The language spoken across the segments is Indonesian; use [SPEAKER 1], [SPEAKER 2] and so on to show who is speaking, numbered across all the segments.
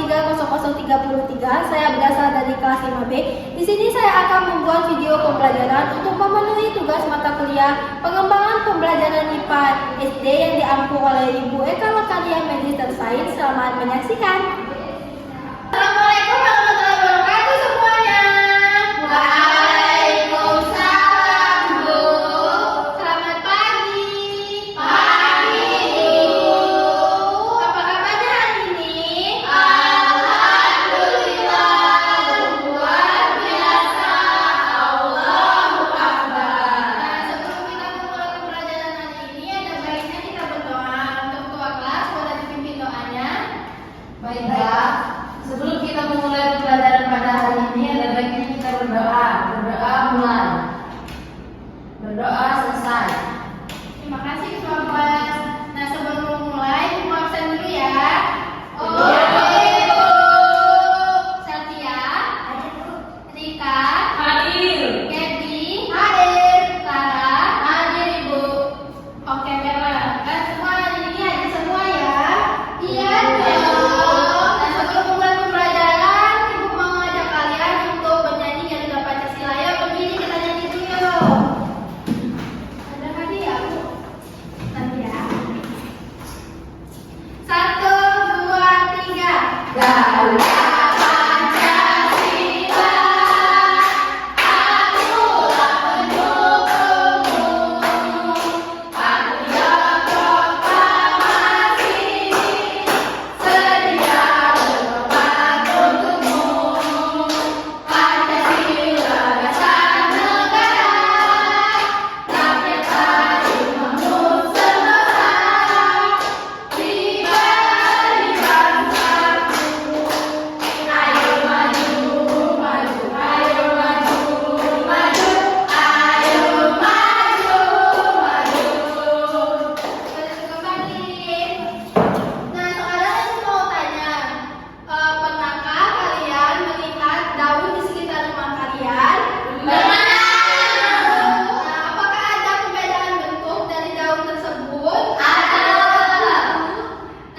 [SPEAKER 1] 030033. Saya berasal dari kelas 5B. Di sini saya akan membuat video pembelajaran untuk memenuhi tugas mata kuliah pengembangan pembelajaran IPA SD yang diampu oleh Ibu Eka Makaria Magister Sains. Selamat menyaksikan. Assalamualaikum warahmatullahi wabarakatuh semuanya. Waalaikumsalam, Bu. Selamat pagi. Pagi, Bu. Apa kabarnya hari ini? Alhamdulillah, luar biasa. Allahu Akbar. Nah, sebelum kita memulai pembelajaran hari ini, ada baiknya kita berdoa. Untuk ketua kelas, boleh dipimpin doanya.
[SPEAKER 2] Baiklah, sebelum kita memulai pembelajaran pada hari ini, ada baiknya kita berdoa. Berdoa mulai. Berdoa selesai.
[SPEAKER 1] Terima kasih ketua kelas. Nah, sebelum memulai, Ibu absen dulu ya.
[SPEAKER 2] Oke,
[SPEAKER 1] Bu. Satya. Rika.
[SPEAKER 2] Hadir.
[SPEAKER 1] Gaby. Hadir. Clara. Hadir, Ibu. Oke, baiklah. Kan semua hari ini hadir semua ya? Iya dong. Nah, sebelum memulai pembelajaran, Ibu mau ngajak kalian untuk bernyanyi Garuda Pancasila. Yuk, berdiri kita nyanyi dulu yuk. Ada lagi ya, Bu? Nanti ya. 1, 2, 3.
[SPEAKER 2] Garuda
[SPEAKER 1] Pancasila, akulah pendukungmu. Patriot proklamasi, sedia berkorban untukmu. Pancasila dasar negara, rakyat harus memenuhi semangat. Pribadi bangsaku, ayo maju, maju, ayo maju, maju, ayo maju, maju. Kembali. Nah, sekarang aku mau tanya, pernahkah kalian melihat daun di sekitar rumah kalian? Pernah. Nah, apakah ada perbedaan bentuk dari daun tersebut? Ada.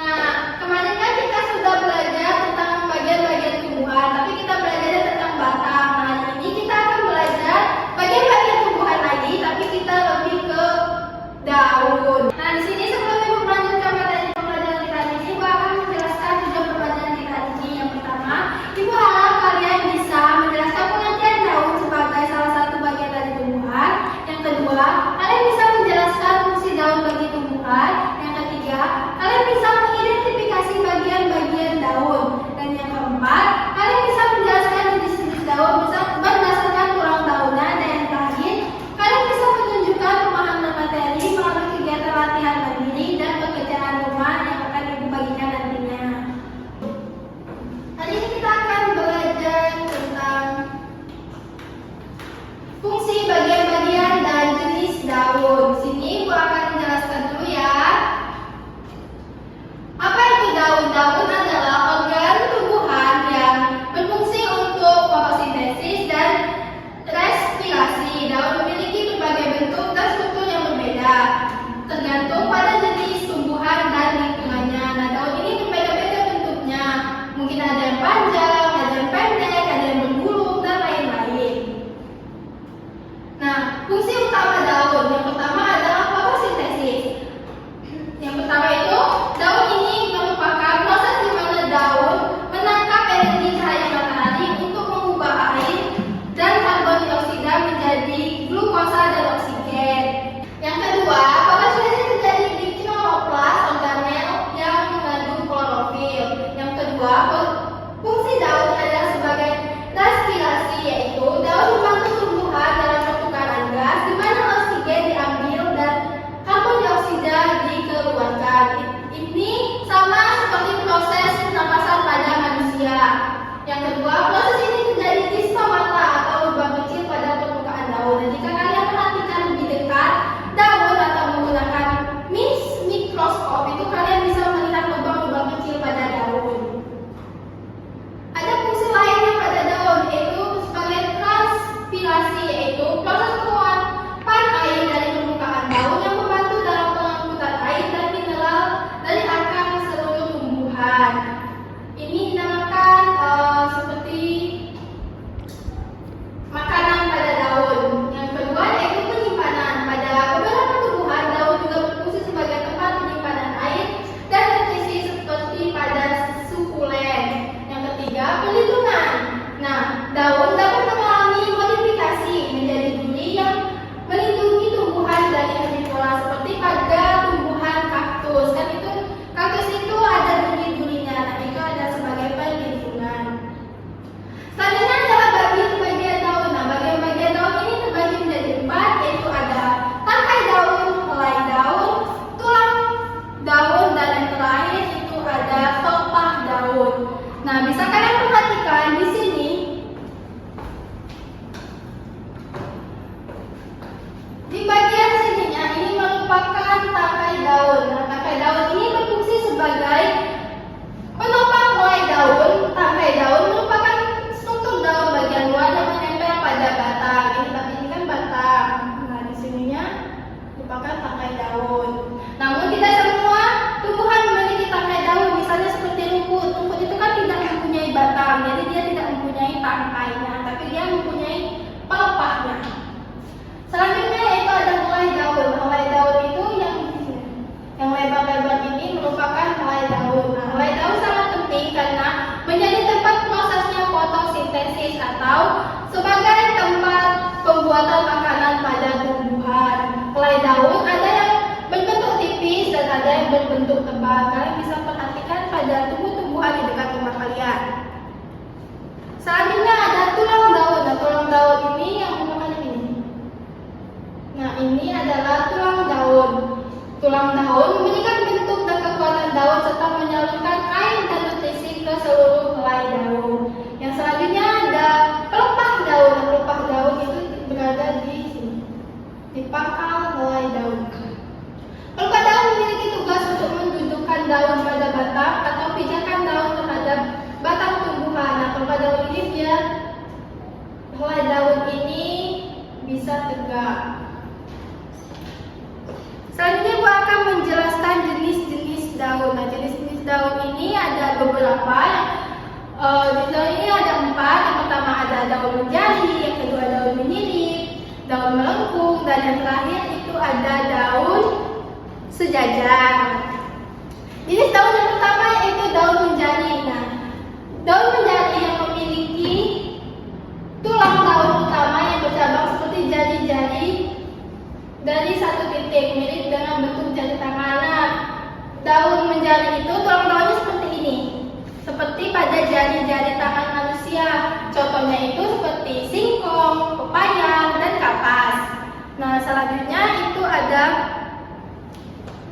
[SPEAKER 1] Nah, kemarin kan kita sudah belajar tentang bagian-bagian tumbuhan, tapi kita belajar tentang batang. Nah, hari ini kita akan belajar bagian-bagian tumbuhan lagi, tapi kita lebih ke daun. Nah, di sini sebelum Ibu melanjutkan materi pembelajaran kita hari ini, Ibu akan menjelaskan tujuan pembelajaran kita hari ini. Yang pertama, Ibu harap kalian bisa menjelaskan pengertian daun sebagai salah satu bagian dari tumbuhan. Yang kedua, kalian bisa menjelaskan fungsi daun bagi tumbuhan. Yang ketiga, kalian bisa mengidentifikasi bagian-bagian daun. Dan yang keempat, kalian bisa menjelaskan jenis-jenis daun berdasarkan tulang daunnya. Dan yang terakhir, kalian bisa menunjukkan pemahaman materi melalui kegiatan latihan mandiri dan pekerjaan rumah yang akan Ibu bagikan nantinya. Hari ini kita akan belajar tentang fungsi bagian-bagian dan jenis daun. Di sini Ibu akan menjelaskan dulu ya. Apa itu daun? Daun adalah organ tumbuhan yang berfungsi untuk fotosintesis dan respirasi. Daun memiliki berbagai bentuk dan struktur yang berbeda, tergantung pada jenis tumbuhan dan lingkungannya. Nah, daun ini berbeda-beda bentuknya. Mungkin ada yang panjang, ada yang pendek, ada yang bergulung, dan lain-lain. Nah, fungsi utama daun yang pertama adalah fotosintesis. Yang pertama itu, daun ini merupakan proses di mana daun menangkap energi cahaya matahari untuk mengubah air dan karbon dioksida menjadi glukosa dan oksigen. Yang kedua, fotosintesis terjadi merupakan tangkai daun. Namun tidak semua tumbuhan memiliki tangkai daun, misalnya seperti rumput. Rumput itu kan tidak mempunyai batang, jadi dia tidak mempunyai tangkainya, tapi dia mempunyai pelepahnya. Selanjutnya yaitu ada helai daun. Helai daun itu yang lebar-lebar ini merupakan helai daun. Nah, helai daun sangat penting karena menjadi tempat prosesnya fotosintesis atau sebagai tempat pembuatan makanan pada tumbuhan. Helai daun ada yang berbentuk tipis dan ada yang berbentuk tebal. Kalian bisa perhatikan pada tumbuh-tumbuhan di dekat rumah kalian. Selanjutnya ada tulang daun. Nah, tulang daun ini yang merupakan ini. Nah, ini adalah tulang daun. Tulang daun memberikan bentuk dan kekuatan daun serta menyalurkan air dan nutrisi ke seluruh helai daun. Yang selanjutnya ada pelepah daun. Pelepah daun itu berada di sini, di pangkal helai daun. Pelepah daun memiliki tugas untuk mendudukkan daun pada batang atau pijakan daun terhadap batang tumbuhan. Nah, pelepah daun ini biar helai daun ini bisa tegak. Selanjutnya aku akan menjelaskan jenis-jenis daun. Nah, jenis-jenis daun ini ada beberapa. Jenis daun ini ada 4. Yang pertama ada daun menjadi, yang kedua daun menyirip, daun melengkung, dan yang terakhir itu ada daun sejajar. Jenis daun yang pertama yaitu daun menjadi. Nah, daun menjadi yang memiliki tulang daun utama yang bercabang seperti jari-jari dari satu titik, mirip dengan bentuk jari tangan. Nah, daun menjadi itu tulang daunnya seperti ini, seperti pada jari-jari tangan manusia. Contohnya itu seperti singkong, pepaya, dan kapas. Nah, selanjutnya itu ada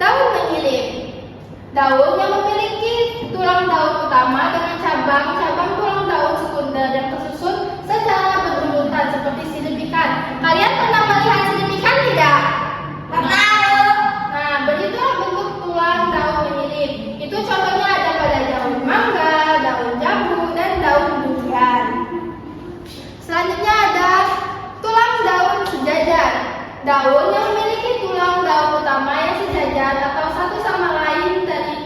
[SPEAKER 1] daun menyirip. Daun yang memiliki tulang daun utama dengan cabang-cabang tulang daun sekunder yang tersusun secara berurutan seperti sirip ikan. Kalian pernah melihat sirip ikan tidak? Pernah. Nah, begitulah bentuk tulang daun menyirip. Itu contohnya ada pada daun mangga, daun jambu, dan daun durian. Selanjutnya ada tulang daun sejajar. Daun yang memiliki tulang daun utama yang sejajar atau satu sama lain dari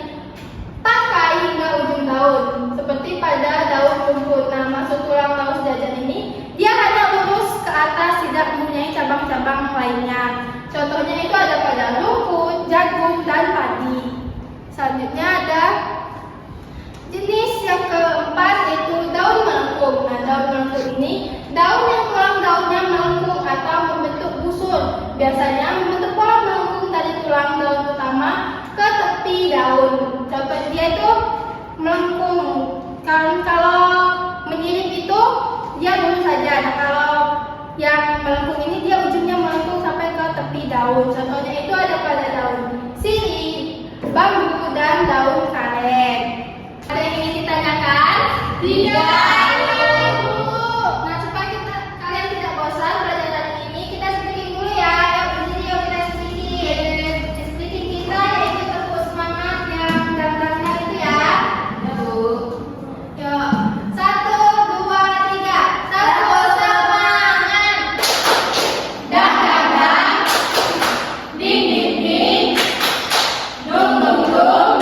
[SPEAKER 1] tangkai hingga ujung daun, seperti pada daun rumput. Nah, maksud tulang daun sejajar ini, dia hanya lurus ke atas, tidak mempunyai cabang-cabang lainnya. Contohnya itu ada pada rumput, jagung, dan padi. Selanjutnya ada jenis yang keempat yaitu daun melengkung. Nah, daun melengkung ini daun yang tulang daunnya melengkung atau membentuk busur. Biasanya membentuk pola melengkung dari tulang daun utama ke tepi daun. Contohnya dia itu melengkung. Kalau menyirip itu dia lurus saja. Nah, kalau yang melengkung ini dia ujungnya melengkung sampai ke tepi daun. Contohnya itu ada pada daun sirih, bambu, dan daun karet. Ada yang ingin ditanyakan? Tidak. Nah, supaya kalian tidak bosan belajar dari ini, kita speaking dulu ya. Yuk, berdiri yuk kita speaking. Speaking kita yaitu tepuk semangat yang dalam-dalamnya itu ya. Ya, Bu. Yuk, 1, 2, 3. Tepuk semangat. Dah, dah, dah. Ding, ding, ding. Dung, dung, dung.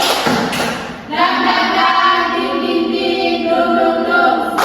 [SPEAKER 1] Dah, dah, dah. Ding, ding, ding. Dung, dung, dung.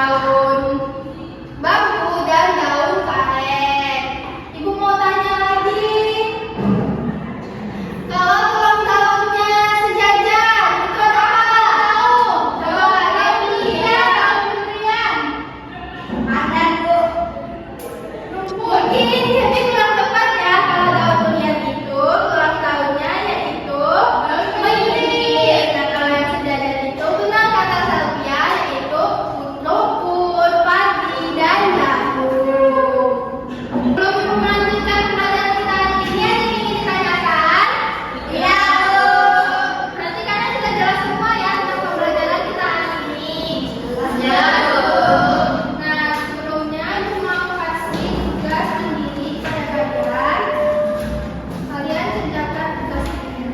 [SPEAKER 1] daun bambu dan daun karet. Ibu mau tanya lagi, kalau tulang daunnya sejajar itu apa? Coba kalian lihat daun durian. Ada Bu. Mungkin ini kurang tepat ya, kalau daun durian itu tulang daunnya yaitu menyimpit. Nah kalau yang sejajar itu tulang kata salvia yaitu rumput, padi, dan jagung. Belum ibu melanjutkan pelajaran kita hari ini, ada yang ingin ditanyakan? Iya Bu. Berarti kalian sudah jelas semua ya tentang pembelajaran kita hari ini. Ya Bu. Nah sebelumnya ibu mau kasih tugas sendiri pada kalian. Kalian kerjakan tugas ini.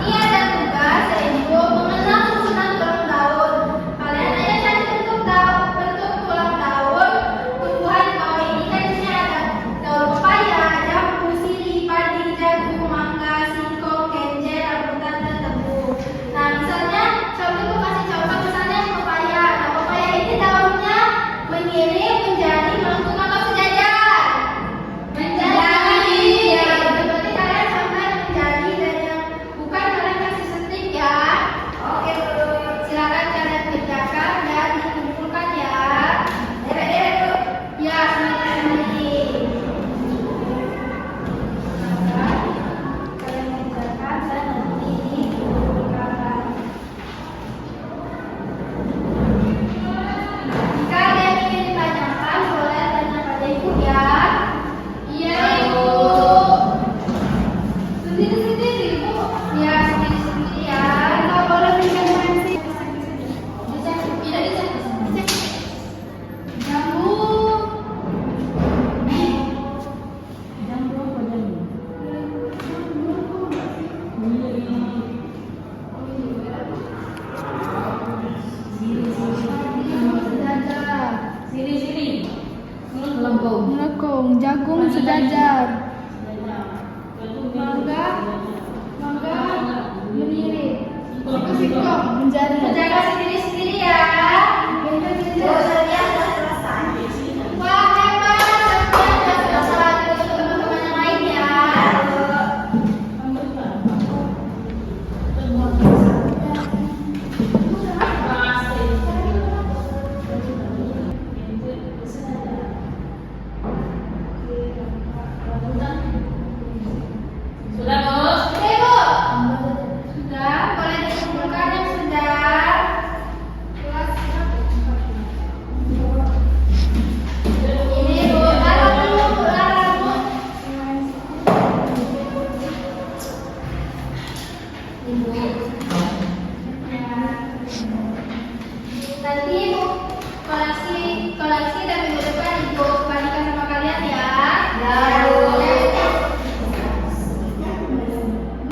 [SPEAKER 1] Ini ada tugas yaitu mengenal susunan tulang daun. Kalian aja cari bentuk tulang daun tumbuhan di bawah ini. Kan di sini ada daun pepaya, jambu, sirih, padi, jagung, mangga, singkong, kenjer, rambutan, dan tebu. Nah misalnya contoh ibu kasih contoh misalnya pepaya. Nah pepaya ini daunnya mengiring menjadi melengkung atau sejajar? Menjadi. Ya, berarti kalian sampai menjadi dan yang bukan kalian kasih stick ya. Oke Bu, silakan kalian kerjakan dan dikumpulkan ya. Deret Bu. Ya, sendiri-sendiri. Kalian kerjakan dan nanti dikumpulkan. Jika ada yang ingin ditanyakan, boleh tanya pada Ibu ya. Iya Ibu. Sendiri-sendiri Bu. Ya, sendiri-sendiri ya. Nggak boleh mencampur. Tidak bisa. Jambu.
[SPEAKER 2] Jambu apa jambu?
[SPEAKER 1] Sejajar.
[SPEAKER 2] Siri. Melengkung.
[SPEAKER 1] Melengkung, jagung sejajar. Mangga menyiring. Singkong menjadi. Menjaga sendiri-sendiri ya. Wah hebat, sudah selesai untuk teman-teman yang lain ya.
[SPEAKER 2] Sudah Bos?
[SPEAKER 1] Oke Bu. Sudah, boleh dikumpulkan yang sudah. Ini Bu, taruh dulu Bu, taruh Bu. Ibu. Nanti Ibu koleksi dan minggu depan Ibu kembalikan sama kalian ya.
[SPEAKER 2] Ya Bu.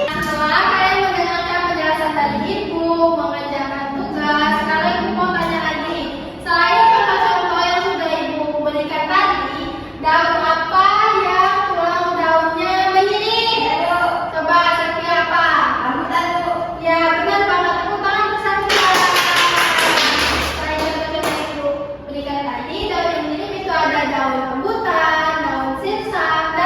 [SPEAKER 1] Setelah kalian mendengarkan penjelasan dari Ibu, mengerjakan tugas, sekarang Ibu mau tanya lagi. Selain contoh-contoh yang sudah Ibu berikan tadi, daun apa yang tulang daunnya menyiring? Coba Sofia apa? Rambutan Bu. Ya benar banget, tepuk tangan besar ya. Selain contoh-contoh yang Ibu berikan tadi, daun yang menyiring itu ada daun rambutan, daun sirsak,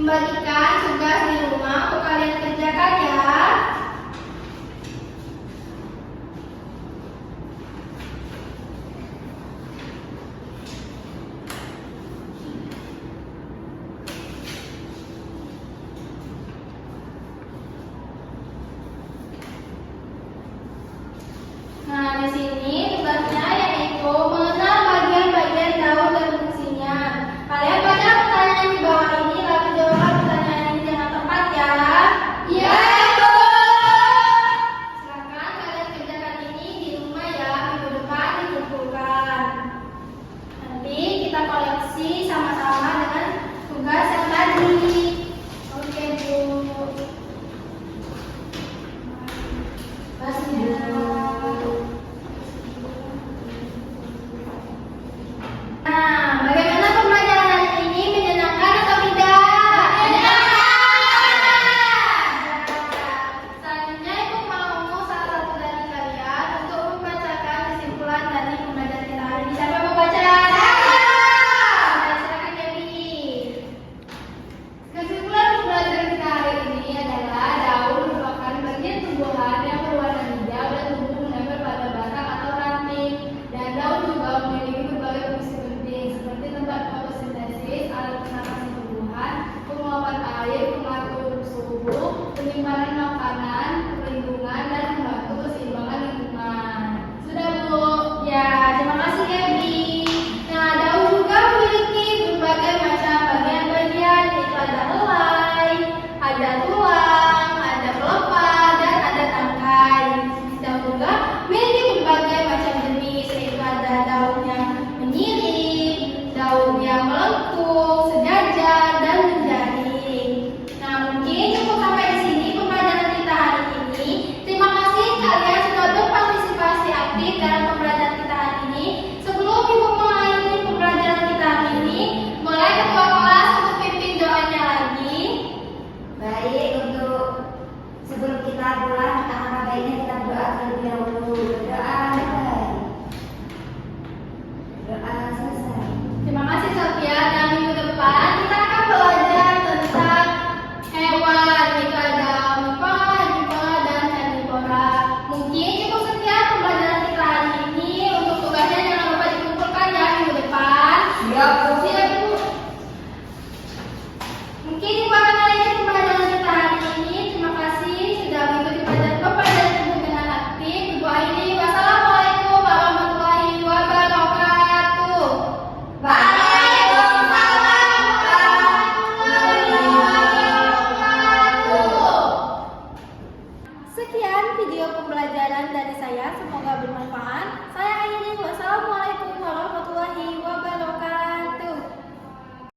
[SPEAKER 1] membagikan tugas di rumah untuk kalian kerjakan ya. Nah, di sini tugasnya yaitu mengenal bagian-bagian daun dan fungsinya. Kalian baca pertanyaan di bawah ini lalu jawab pertanyaan ini dengan tepat ya. Iya, Bu. Silakan kalian kerjakan ini di rumah ya, minggu depan dikumpulkan. Nanti kita koleksi sama-sama dengan tugas yang tadi. Oke, Bu. Nah, bagaimana pembelajaran hari ini, menyenangkan atau tidak? Menyenangkan. Selanjutnya Ibu mau salah satu dari kalian untuk membacakan kesimpulan dari pembelajaran kita hari ini. Siapa mau baca? Silakan Dewi.
[SPEAKER 2] Kesimpulan pembelajaran kita hari ini adalah daun merupakan bagian tumbuhan yang berwarna hijau dan tumbuh menempel pada batang atau ranting. Dan daun juga memiliki berbagai fungsi penting seperti tempat fotosintesis, alat penanaman tumbuhan, penguapan air, pengatur suhu, penyimpanan makanan, perlindungan, dan membantu keseimbangan lingkungan. Sudah, Bu?
[SPEAKER 1] Ya, terima kasih Dewi. Nah, daun juga memiliki berbagai macam bagian-bagian, yaitu ada helai, ada tulang, ada pelepah, dan ada tangkai. Daun juga memiliki berbagai macam jenis, yaitu ada daun yang menyirip, daun yang melengkung, sejajar, dan menjaring. Nah, mungkin cukup sampai di sini pembelajaran kita hari ini. Terima kasih kalian sudah berpartisipasi aktif dalam pembelajaran kita hari ini. Sebelum Ibu mengakhiri pembelajaran kita hari ini, boleh ketua kelas untuk pimpin doanya lagi.
[SPEAKER 3] Baik, untuk sebelum kita pulang, alangkah baiknya kita berdoa terlebih dahulu. Berdoa, doa selesai.
[SPEAKER 1] Terima kasih Sophia. Dan minggu depan kita akan belajar tentang hewan, yaitu ada omnivora, herbivora, dan carnivora. Mungkin cukup sekian pembelajaran kita hari ini. Untuk tugasnya jangan lupa dikumpulkan ya minggu depan.
[SPEAKER 3] Siap, Bu.
[SPEAKER 1] Siap, Bu. Mungkin Ibu akan mengakhiri pembelajaran kita hari ini. Terima kasih sudah mengikuti pembelajaran Ibu dengan aktif. Ibu akhiri. Wassalamualaikum warahmatullahi wabarakatuh.
[SPEAKER 3] Waalaikumsalam warahmatullahi wabarakatuh.
[SPEAKER 1] Sekian video pembelajaran dari saya, semoga bermanfaat. Saya akhiri. Wassalamualaikum